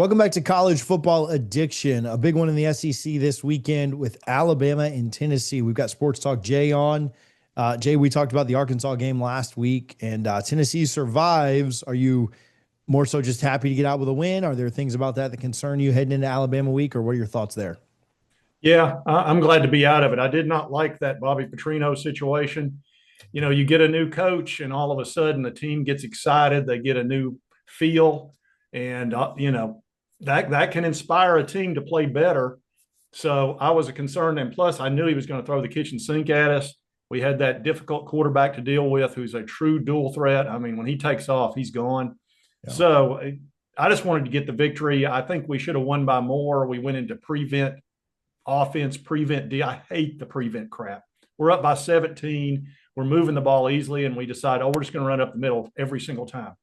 Welcome back to College Football Addiction, a big one in the SEC this weekend with Alabama and Tennessee. We've got Sports Talk Jay on. Jay, we talked about the Arkansas game last week, and Tennessee survives. Are you more so just happy to get out with a win? Are there things about that concern you heading into Alabama week, or what are your thoughts there? Yeah, I'm glad to be out of it. I did not like that Bobby Petrino situation. You get a new coach, and all of a sudden the team gets excited. They get a new feel, and that can inspire a team to play better. So I was concerned, and plus I knew he was going to throw the kitchen sink at us. We had that difficult quarterback to deal with, who's a true dual threat. I mean, when he takes off, he's gone. Yeah. So I just wanted to get the victory. I think we should have won by more. We went into prevent offense, prevent D. I hate the prevent crap. We're up by 17. We're moving the ball easily, and we decide, we're just going to run up the middle every single time.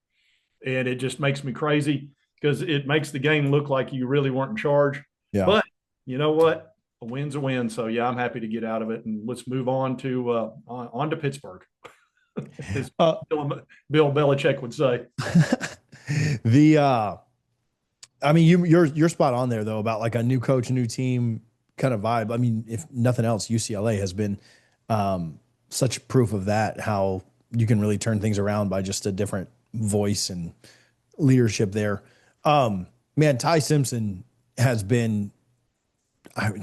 And it just makes me crazy because it makes the game look like you really weren't in charge. Yeah. But you know what? A win's a win. So, yeah, I'm happy to get out of it. And let's move on to Pittsburgh, as Bill Belichick would say. You're spot on there, though, about like a new coach, new team kind of vibe. I mean, if nothing else, UCLA has been such proof of that, how you can really turn things around by just a different voice and leadership there. Man, Ty Simpson has been,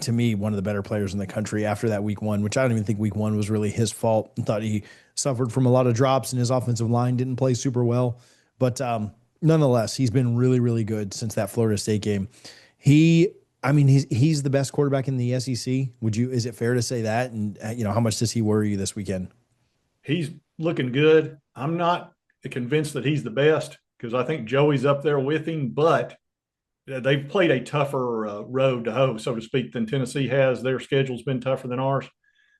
to me, one of the better players in the country after that week one, which I don't even think week one was really his fault. I thought he suffered from a lot of drops and his offensive line didn't play super well. But nonetheless, he's been really, really good since that Florida State game. He's the best quarterback in the SEC. Is it fair to say that? And how much does he worry you this weekend? He's looking good. I'm not convinced that he's the best because I think Joey's up there with him, but they've played a tougher road to hoe, so to speak, than Tennessee has. Their schedule's been tougher than ours.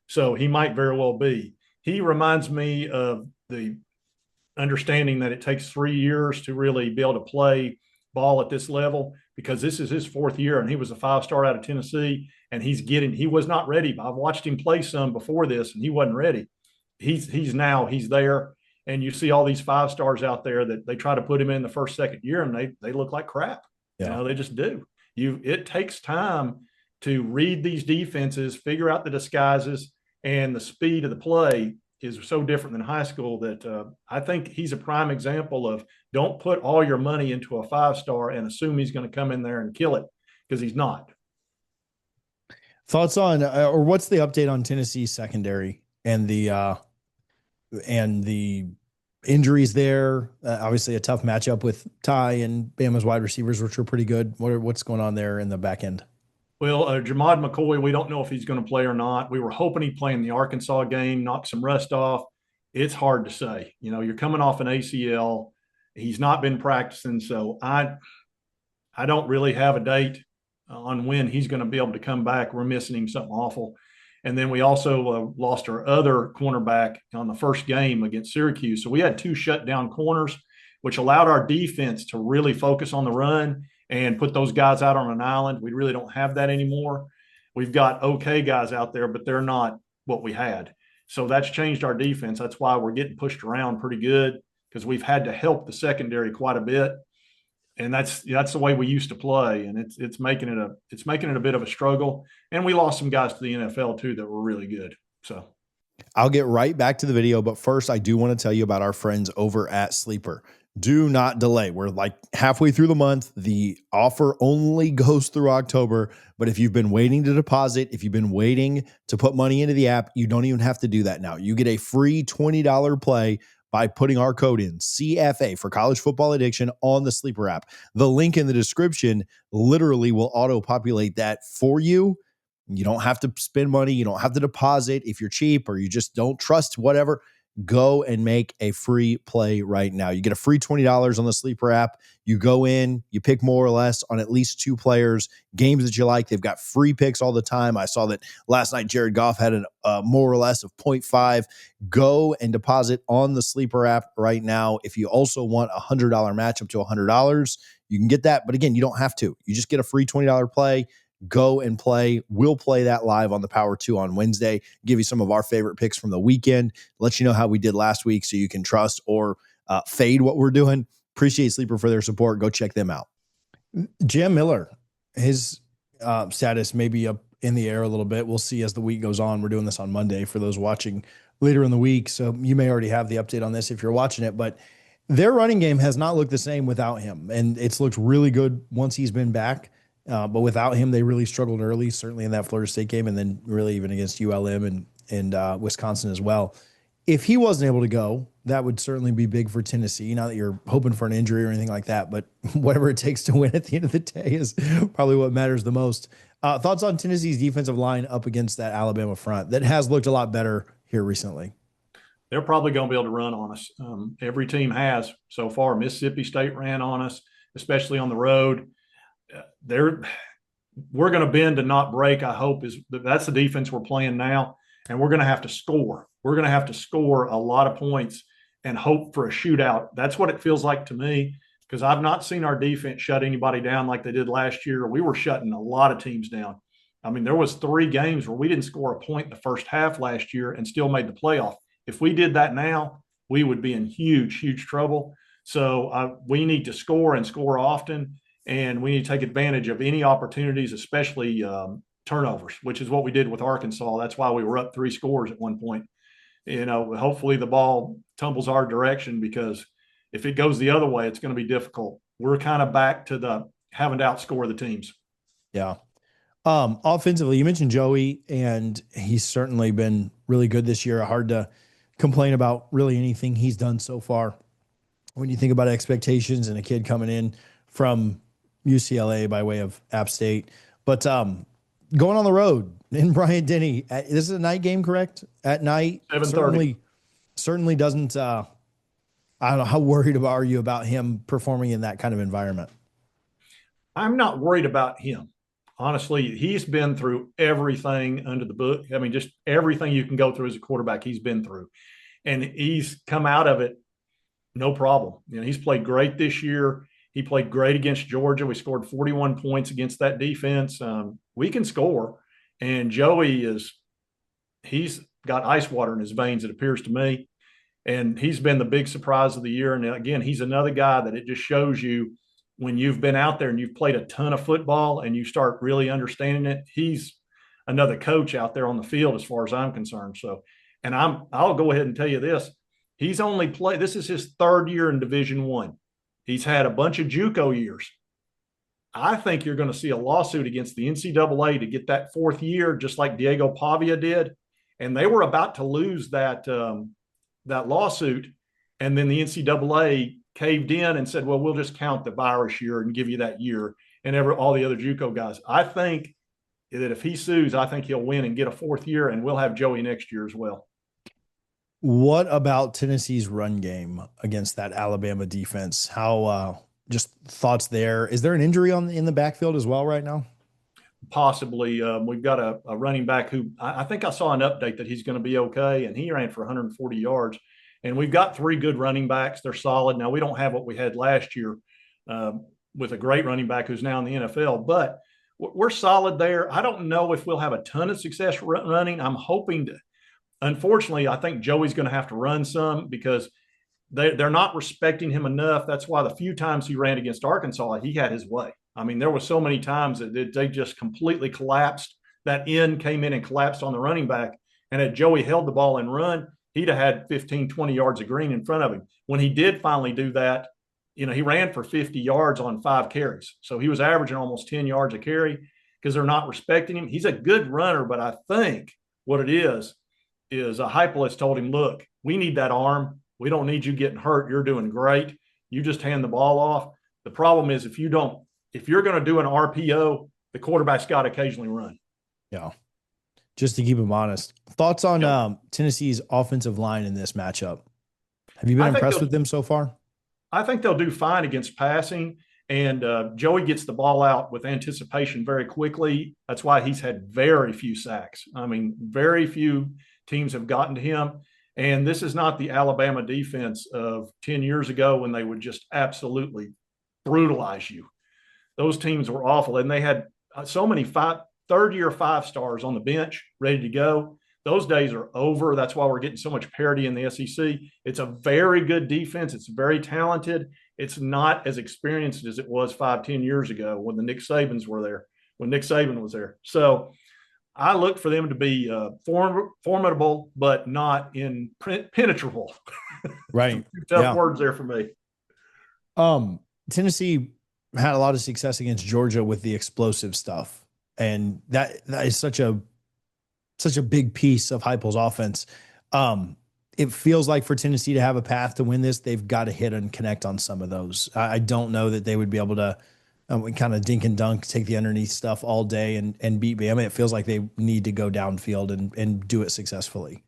So he might very well be. He reminds me of the understanding that it takes 3 years to really be able to play ball at this level, because this is his fourth year, and he was a 5-star out of Tennessee, and he was not ready. I've watched him play some before this, and he wasn't ready. He's there, and you see all these 5-stars out there that they try to put him in the first, second year, and they look like crap. Yeah. They just do. It takes time to read these defenses, figure out the disguises, and the speed of the play is so different than high school that I think he's a prime example of don't put all your money into a 5-star and assume he's going to come in there and kill it, because he's not. Thoughts on, or what's the update on Tennessee's secondary and the injuries there? Obviously a tough matchup with Ty and Bama's wide receivers, which are pretty good. What's going on there in the back end? Well, Jamad McCoy, we don't know if he's going to play or not. We were hoping he'd play in the Arkansas game, knock some rust off. It's hard to say. You're coming off an ACL. He's not been practicing, so I don't really have a date on when he's going to be able to come back. We're missing him something awful. And then we also lost our other cornerback on the first game against Syracuse. So we had 2 shutdown corners, which allowed our defense to really focus on the run and put those guys out on an island. We really don't have that anymore. We've got okay guys out there, but they're not what we had. So that's changed our defense. That's why we're getting pushed around pretty good, because we've had to help the secondary quite a bit. And that's the way we used to play. And it's making it a bit of a struggle. And we lost some guys to the NFL too that were really good. So I'll get right back to the video, but first I do want to tell you about our friends over at Sleeper. Do not delay. We're like halfway through the month. The offer only goes through October, but if you've been waiting to deposit, if you've been waiting to put money into the app, you don't even have to do that now. You get a free $20 play by putting our code in, CFA, for College Football Addiction, on the Sleeper app. The link in the description literally will auto-populate that for you. You don't have to spend money. You don't have to deposit if you're cheap or you just don't trust whatever. Go and make a free play right now. You get a free $20 on the Sleeper app. You go in, you pick more or less on at least 2 players, games that you like. They've got free picks all the time. I saw that last night Jared Goff had a more or less of 0.5. Go and deposit on the Sleeper app right now. If you also want a $100 match up to $100, you can get that. But again, you don't have to. You just get a free $20 play. Go and play. We'll play that live on the Power 2 on Wednesday. Give you some of our favorite picks from the weekend. Let you know how we did last week so you can trust or fade what we're doing. Appreciate Sleeper for their support. Go check them out. Jam Miller, his status may be up in the air a little bit. We'll see as the week goes on. We're doing this on Monday for those watching later in the week. So you may already have the update on this if you're watching it, but their running game has not looked the same without him. And it's looked really good once he's been back. But without him, they really struggled early, certainly in that Florida State game, and then really even against ULM and Wisconsin as well. If he wasn't able to go, that would certainly be big for Tennessee. Not that you're hoping for an injury or anything like that, but whatever it takes to win at the end of the day is probably what matters the most. Thoughts on Tennessee's defensive line up against that Alabama front that has looked a lot better here recently? They're probably going to be able to run on us. Every team has so far. Mississippi State ran on us, especially on the road. They're we're going to bend and not break. I hope that's the defense we're playing now, and we're going to have to score. We're going to have to score a lot of points and hope for a shootout. That's what it feels like to me, because I've not seen our defense shut anybody down like they did last year. We were shutting a lot of teams down. I mean, there was 3 games where we didn't score a point in the first half last year and still made the playoff. If we did that now, we would be in huge, huge trouble. So we need to score and score often, and we need to take advantage of any opportunities, especially turnovers, which is what we did with Arkansas. That's why we were up 3 scores at one point. Hopefully the ball tumbles our direction, because if it goes the other way, it's going to be difficult. We're kind of back to the having to outscore the teams. Yeah. Offensively, you mentioned Joey, and he's certainly been really good this year. Hard to complain about really anything he's done so far. When you think about expectations and a kid coming in from UCLA by way of App State, but going on the road in Bryant Denny, this is a night game, correct? At night, 7:30. certainly doesn't. I don't know, how worried are you about him performing in that kind of environment? I'm not worried about him. Honestly, he's been through everything under the book. I mean, just everything you can go through as a quarterback, he's been through. And he's come out of it no problem. He's played great this year. He played great against Georgia. We scored 41 points against that defense. We can score. And he's got ice water in his veins, it appears to me. And he's been the big surprise of the year. And again, he's another guy that it just shows you, when you've been out there and you've played a ton of football and you start really understanding it, he's another coach out there on the field as far as I'm concerned. So, and I'll go ahead and tell you this. He's only played, this is his 3rd year in Division One. He's had a bunch of JUCO years. I think you're going to see a lawsuit against the NCAA to get that 4th year, just like Diego Pavia did. And they were about to lose that lawsuit. And then the NCAA caved in and said, well, we'll just count the virus year and give you that year, and all the other JUCO guys. I think that if he sues, I think he'll win and get a 4th year, and we'll have Joey next year as well. What about Tennessee's run game against that Alabama defense? How just thoughts there? Is there an injury in the backfield as well right now? Possibly. We've got a running back who I think I saw an update that he's going to be okay, and he ran for 140 yards. And we've got 3 good running backs. They're solid. Now, we don't have what we had last year with a great running back who's now in the NFL, but we're solid there. I don't know if we'll have a ton of success running. I'm hoping to. Unfortunately, I think Joey's going to have to run some, because they're not respecting him enough. That's why the few times he ran against Arkansas, he had his way. I mean, there were so many times that they just completely collapsed. That end came in and collapsed on the running back. And had Joey held the ball and run, he'd have had 15, 20 yards of green in front of him. When he did finally do that, he ran for 50 yards on 5 carries. So he was averaging almost 10 yards a carry, because they're not respecting him. He's a good runner, but I think what it is a Hypolis told him, look, we need that arm. We don't need you getting hurt. You're doing great. You just hand the ball off. The problem is if you're going to do an RPO, the quarterback's got to occasionally run. Yeah. Just to keep him honest. Thoughts on Tennessee's offensive line in this matchup? Have you been impressed with them so far? I think they'll do fine against passing. And Joey gets the ball out with anticipation very quickly. That's why he's had very few sacks. I mean, very few teams have gotten to him. And this is not the Alabama defense of 10 years ago when they would just absolutely brutalize you. Those teams were awful. And they had so many 3rd-year 5-stars on the bench ready to go. Those days are over. That's why we're getting so much parity in the SEC. It's a very good defense. It's very talented. It's not as experienced as it was 5, 10 years ago when the Nick Sabans were there, when Nick Saban was there. So I look for them to be formidable, but not impenetrable. Right. Tough Yeah. words there for me. Tennessee had a lot of success against Georgia with the explosive stuff. And that is such a big piece of Heupel's offense. It feels like for Tennessee to have a path to win this, they've got to hit and connect on some of those. I don't know that they would be able to kind of dink and dunk, take the underneath stuff all day and beat Bama. It feels like they need to go downfield and do it successfully.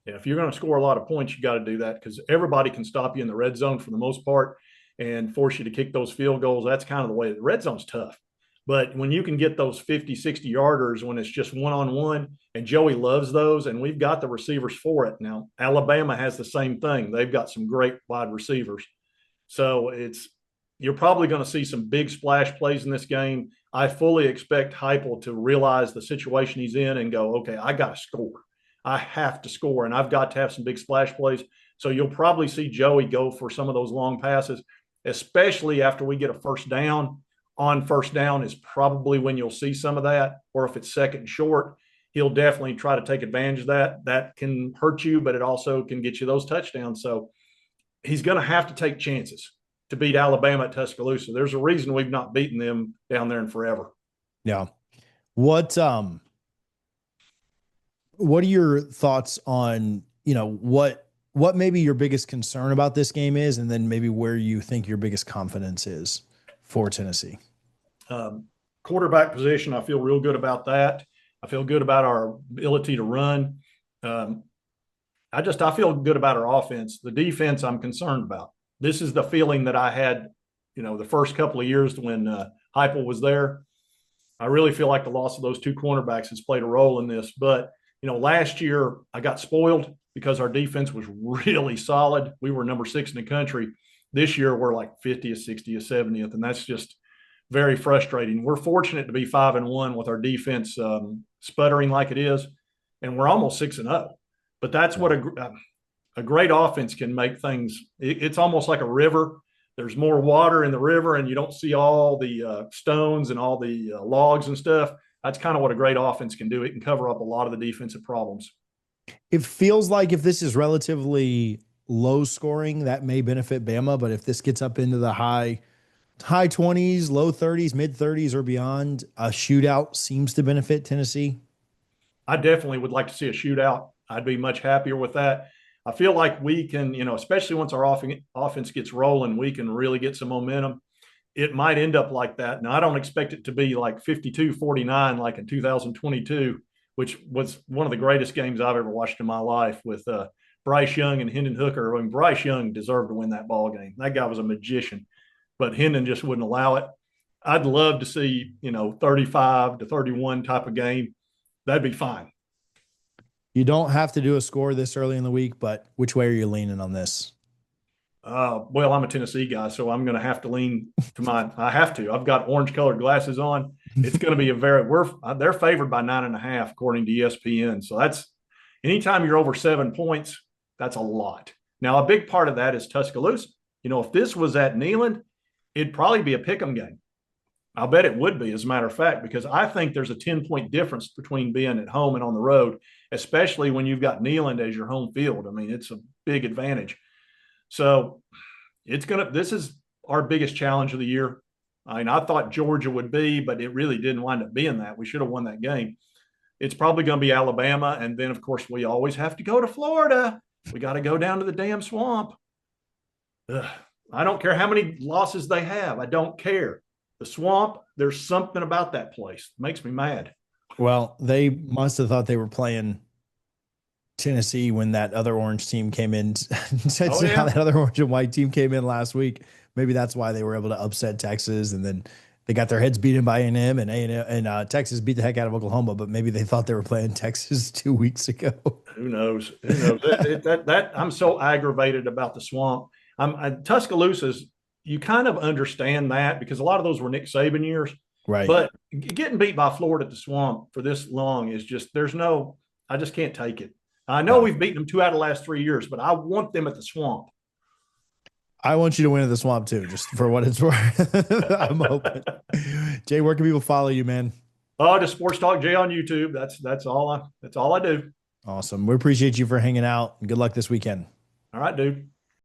Yeah, if you're going to score a lot of points, you got to do that because everybody can stop you in the red zone for the most part and force you to kick those field goals. That's kind of the way. The red zone's tough. But when you can get those 50, 60 yarders when it's just one-on-one, and Joey loves those, and we've got the receivers for it. Now, Alabama has the same thing. They've got some great wide receivers. So you're probably going to see some big splash plays in this game. I fully expect Heupel to realize the situation he's in and go, okay, I got to score. I have to score, and I've got to have some big splash plays. So you'll probably see Joey go for some of those long passes, especially after we get a first down. On first down is probably when you'll see some of that, or if it's second and short, he'll definitely try to take advantage of that. That can hurt you, but it also can get you those touchdowns. So he's going to have to take chances to beat Alabama at Tuscaloosa. There's a reason we've not beaten them down there in forever. Yeah. What are your thoughts on, what maybe your biggest concern about this game is, and then maybe where you think your biggest confidence is for Tennessee? Quarterback position, I feel real good about that. I feel good about our ability to run. I feel good about our offense. The defense, I'm concerned about. This is the feeling that I had, the first couple of years when Heupel was there. I really feel like the loss of those two cornerbacks has played a role in this. But, last year I got spoiled because our defense was really solid. We were number 6 in the country. This year we're like 50th, 60th, 70th, and that's just very frustrating. We're fortunate to be 5-1 with our defense sputtering like it is, and we're almost 6-0. But that's what a great offense can make things. It's almost like a river. There's more water in the river, and you don't see all the stones and all the logs and stuff. That's kind of what a great offense can do. It can cover up a lot of the defensive problems. It feels like if this is relatively low scoring, that may benefit Bama, but if this gets up into the high 20s, low 30s, mid 30s or beyond, a shootout seems to benefit Tennessee. I definitely would like to see a shootout. I'd be much happier with that. I feel like we can, especially once our offense gets rolling, we can really get some momentum. It might end up like that. Now, I don't expect it to be like 52-49 like in 2022, which was one of the greatest games I've ever watched in my life with Bryce Young and Hendon Hooker. I mean, Bryce Young deserved to win that ball game. That guy was a magician, but Hendon just wouldn't allow it. I'd love to see, 35-31 type of game. That'd be fine. You don't have to do a score this early in the week, but which way are you leaning on this? Well, I'm a Tennessee guy, so I'm going to have to lean to mine. I have to. I've got orange-colored glasses on. It's going to be they're favored by 9.5 according to ESPN. So that's anytime you're over 7 points, that's a lot. Now, a big part of that is Tuscaloosa. If this was at Neyland, it'd probably be a pick'em game. I'll bet it would be, as a matter of fact, because I think there's a 10-point difference between being at home and on the road, especially when you've got Neyland as your home field. I mean, it's a big advantage. So this is our biggest challenge of the year. I mean, I thought Georgia would be, but it really didn't wind up being that. We should have won that game. It's probably going to be Alabama. And then, of course, we always have to go to Florida. We got to go down to the damn swamp. Ugh. I don't care how many losses they have. I don't care. The swamp, there's something about that place. It makes me mad. Well, they must have thought they were playing Tennessee when that other orange team came in. That other orange and white team came in last week. Maybe that's why they were able to upset Texas, and then they got their heads beaten by A&M, and Texas beat the heck out of Oklahoma. But maybe they thought they were playing Texas 2 weeks ago. Who knows? I'm so aggravated about the swamp. Tuscaloosa's. You kind of understand that because a lot of those were Nick Saban years, right? But getting beat by Florida at the swamp for this long is just there's no I just can't take it. I know No, we've beaten them 2 out of the last 3 years, but I want them at the Swamp. I want you to win at the Swamp too, just for what it's worth. I'm hoping. Jay, where can people follow you, man? Oh, just Sports Talk Jay on YouTube. That's all I do. Awesome. We appreciate you for hanging out. Good luck this weekend. All right, dude.